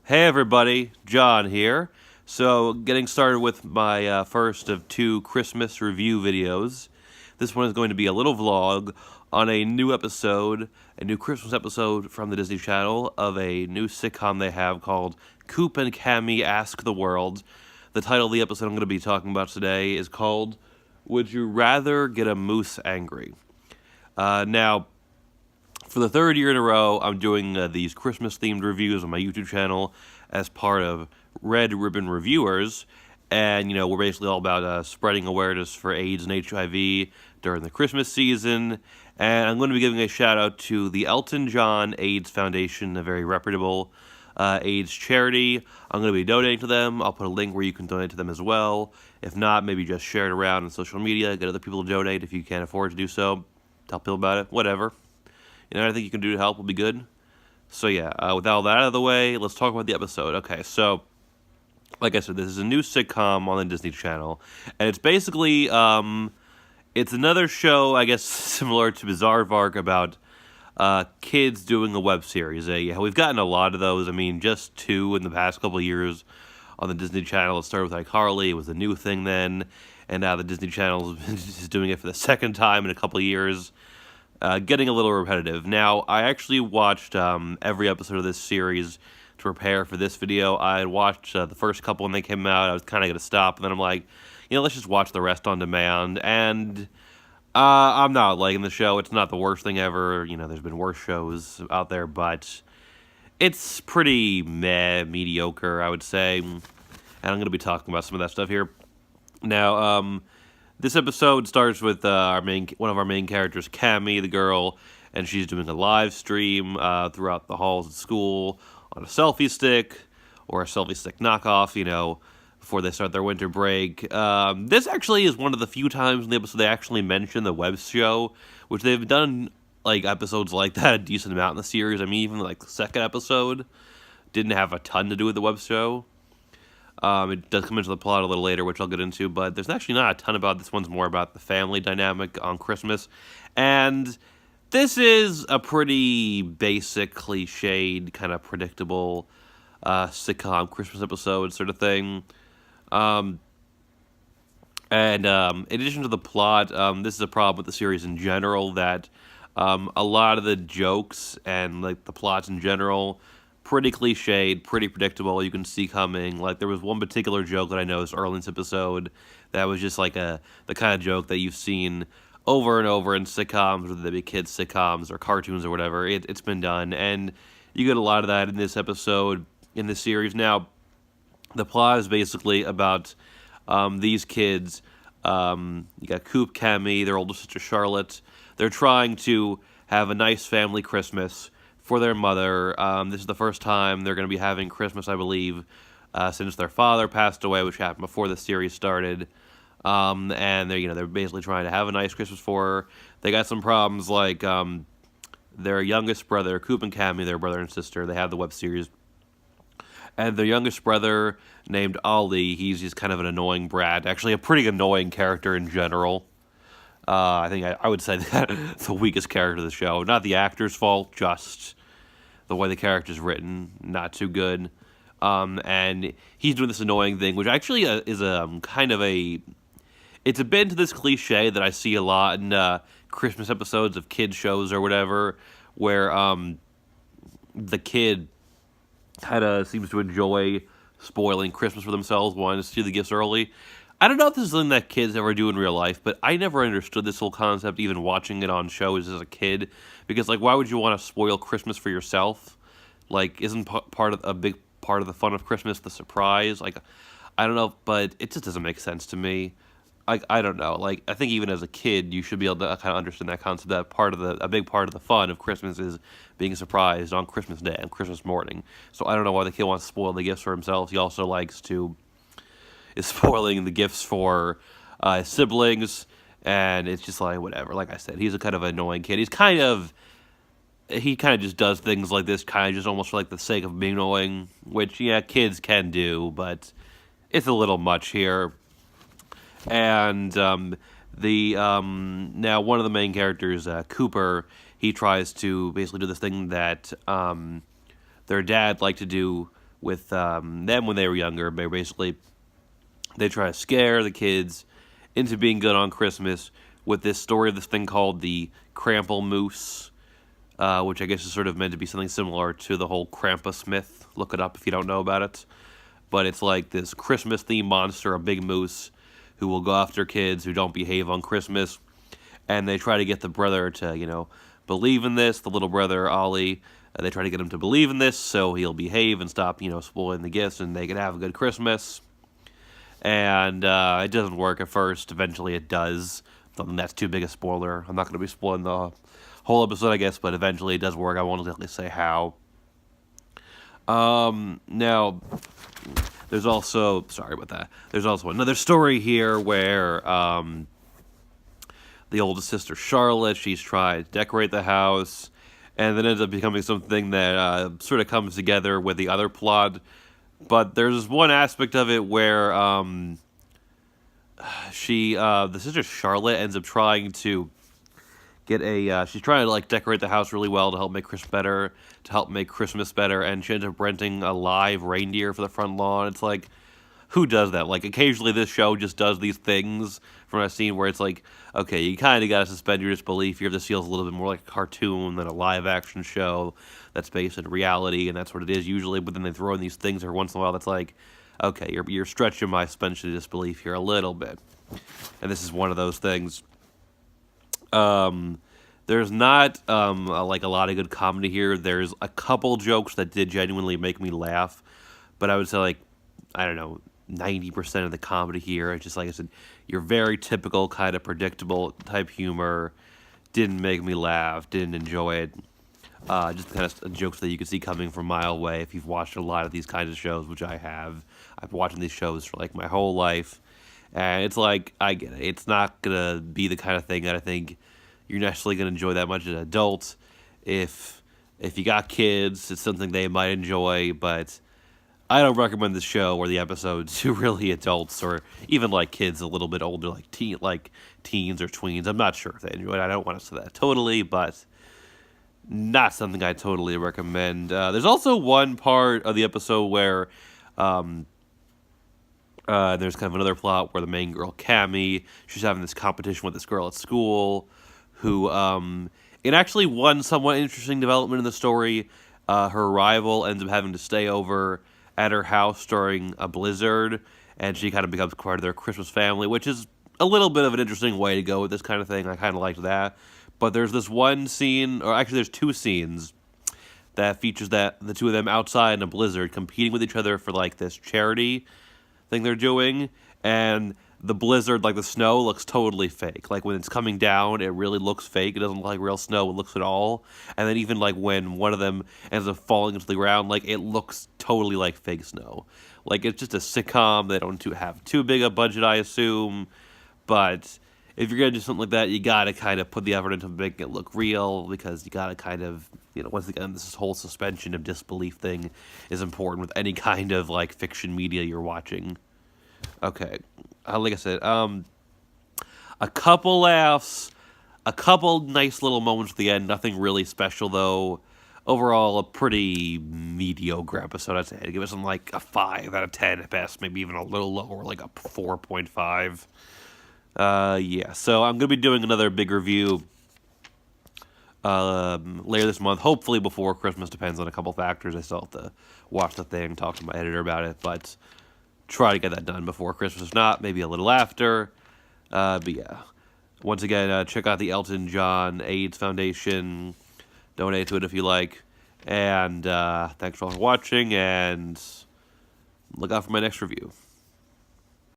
Hey everybody, John here. So, getting started with my first of two Christmas review videos. This one is going to be a little vlog on a new episode, a new Christmas episode from the Disney Channel of a new sitcom they have called Coop and Cami Ask the World. The title of the episode I'm going to be talking about today is called Would You Rather Get a Moose Angry? Now, for the third year in a row, I'm doing these Christmas-themed reviews on my YouTube channel as part of Red Ribbon Reviewers. And, we're basically all about spreading awareness for AIDS and HIV during the Christmas season. And I'm going to be giving a shout-out to the Elton John AIDS Foundation, a very reputable AIDS charity. I'm going to be donating to them. I'll put a link where you can donate to them as well. If not, maybe just share it around on social media. Get other people to donate if you can't afford to do so. Tell people about it. Whatever. Anything you can do to help will be good. So yeah, with all that out of the way, let's talk about the episode. Okay, so, like I said, this is a new sitcom on the Disney Channel. And it's basically, it's another show, I guess, similar to Bizarre Vark about kids doing a web series. Yeah, we've gotten a lot of those. I mean, just two in the past couple of years on the Disney Channel. It started with iCarly. It was a new thing then. And now the Disney Channel is doing it for the second time in a couple of years. Getting a little repetitive. Now, I actually watched every episode of this series to prepare for this video. I watched the first couple when they came out. I was kind of going to stop, and then I'm like, let's just watch the rest on demand. And I'm not liking the show. It's not the worst thing ever. There's been worse shows out there, but it's pretty mediocre, I would say. And I'm going to be talking about some of that stuff here. Now, this episode starts with one of our main characters, Cami, the girl, and she's doing a live stream throughout the halls of school on a selfie stick, or a selfie stick knockoff, before they start their winter break. This actually is one of the few times in the episode they actually mention the web show, which they've done, episodes like that a decent amount in the series. I mean, even, the second episode didn't have a ton to do with the web show. It does come into the plot a little later, which I'll get into, but there's actually not a ton about this. One's more about the family dynamic on Christmas. And this is a pretty basic, cliched, kind of predictable sitcom Christmas episode sort of thing. In addition to the plot, this is a problem with the series in general, that a lot of the jokes and the plots in general, pretty cliched, pretty predictable, you can see coming. There was one particular joke that I noticed early in this episode that was just the kind of joke that you've seen over and over in sitcoms, whether they be kids sitcoms or cartoons or whatever. It's been done, and you get a lot of that in this episode, in this series. Now, the plot is basically about these kids. You got Coop, Cami, their older sister Charlotte. They're trying to have a nice family Christmas for their mother. This is the first time they're going to be having Christmas, I believe, since their father passed away, which happened before the series started. And they're basically trying to have a nice Christmas for her. They got some problems, their youngest brother, Coop and Cami, their brother and sister. They have the web series, and their youngest brother, named Ollie, he's just kind of an annoying brat. Actually, a pretty annoying character in general. I think I would say that the weakest character of the show. Not the actor's fault, just the way the character's written, not too good. And he's doing this annoying thing, which actually is kind of a... It's a bit into this cliche that I see a lot in Christmas episodes of kids shows or whatever, where the kid kind of seems to enjoy spoiling Christmas for themselves, wanting to see the gifts early. I don't know if this is something that kids ever do in real life, but I never understood this whole concept, even watching it on shows as a kid. Because, why would you want to spoil Christmas for yourself? Isn't part of a big part of the fun of Christmas the surprise? I don't know, but it just doesn't make sense to me. I don't know. I think even as a kid, you should be able to kind of understand that concept. That a big part of the fun of Christmas is being surprised on Christmas Day and Christmas morning. So I don't know why the kid wants to spoil the gifts for himself. He also is spoiling the gifts for his siblings, and it's just whatever. Like I said, he's a kind of annoying kid. He kind of just does things like this, kind of just almost for the sake of being annoying, which, yeah, kids can do, but it's a little much here. And now one of the main characters, Cooper, he tries to basically do this thing that their dad liked to do with them when they were younger. They try to scare the kids into being good on Christmas with this story of this thing called the Krampus Moose, which I guess is sort of meant to be something similar to the whole Krampus myth. Look it up if you don't know about it. But it's like this Christmas-themed monster, a big moose, who will go after kids who don't behave on Christmas. And they try to get the brother to, believe in this. The little brother, Ollie, they try to get him to believe in this so he'll behave and stop, spoiling the gifts and they can have a good Christmas. And it doesn't work at first. Eventually it does. Something that's too big a spoiler. I'm not going to be spoiling the whole episode, I guess, but eventually it does work. I won't exactly say how. Now, there's also, sorry about that, there's also another story here where, the oldest sister, Charlotte, she's trying to decorate the house, and then ends up becoming something that, sort of comes together with the other plot, but there's one aspect of it where, the sister Charlotte ends up trying to get she's trying to, decorate the house really well to help make Christmas better, and she ends up renting a live reindeer for the front lawn. It's like, who does that? Occasionally this show just does these things from a scene where it's like, okay, you kind of got to suspend your disbelief here. This feels a little bit more like a cartoon than a live-action show that's based in reality, and that's what it is usually, but then they throw in these things every once in a while that's like, okay, you're stretching my suspension of disbelief here a little bit. And this is one of those things. There's not, a lot of good comedy here. There's a couple jokes that did genuinely make me laugh, but I would say, I don't know, 90% of the comedy here, it's just, like I said, your very typical kind of predictable type humor. Didn't make me laugh, didn't enjoy it. Just the kind of jokes that you could see coming from a mile away if you've watched a lot of these kinds of shows, which I have. I've been watching these shows for, my whole life, and it's like, I get it. It's not gonna be the kind of thing that I think you're necessarily going to enjoy that much as an adult. If you got kids, it's something they might enjoy, but I don't recommend this show or the episodes to really adults or even kids a little bit older, teens or tweens. I'm not sure if they enjoy it. I don't want to say that totally, but not something I totally recommend. There's also one part of the episode where there's kind of another plot where the main girl, Cami, she's having this competition with this girl at school who, in actually one somewhat interesting development in the story, her rival ends up having to stay over at her house during a blizzard, and she kind of becomes part of their Christmas family, which is a little bit of an interesting way to go with this kind of thing. I kind of liked that. But there's this one scene, or actually there's two scenes, that features the two of them outside in a blizzard competing with each other for, this charity thing they're doing, and the blizzard, the snow, looks totally fake. When it's coming down, it really looks fake. It doesn't look like real snow. It looks at all. And then even, when one of them ends up falling into the ground, it looks totally like fake snow. It's just a sitcom. They don't have too big a budget, I assume. But if you're going to do something like that, you got to kind of put the effort into making it look real, because you got to kind of, once again, this whole suspension of disbelief thing is important with any kind of, fiction media you're watching. Okay. Like I said, a couple laughs, a couple nice little moments at the end. Nothing really special, though. Overall, a pretty mediocre episode, I'd say. I'd give it something like a 5 out of 10 at best, maybe even a little lower, like a 4.5. Yeah, so I'm going to be doing another big review later this month, hopefully before Christmas. Depends on a couple factors. I still have to watch the thing, talk to my editor about it, but try to get that done before Christmas. If not, maybe a little after. But yeah, once again, check out the Elton John AIDS Foundation. Donate to it if you like. And thanks for all for watching, and look out for my next review.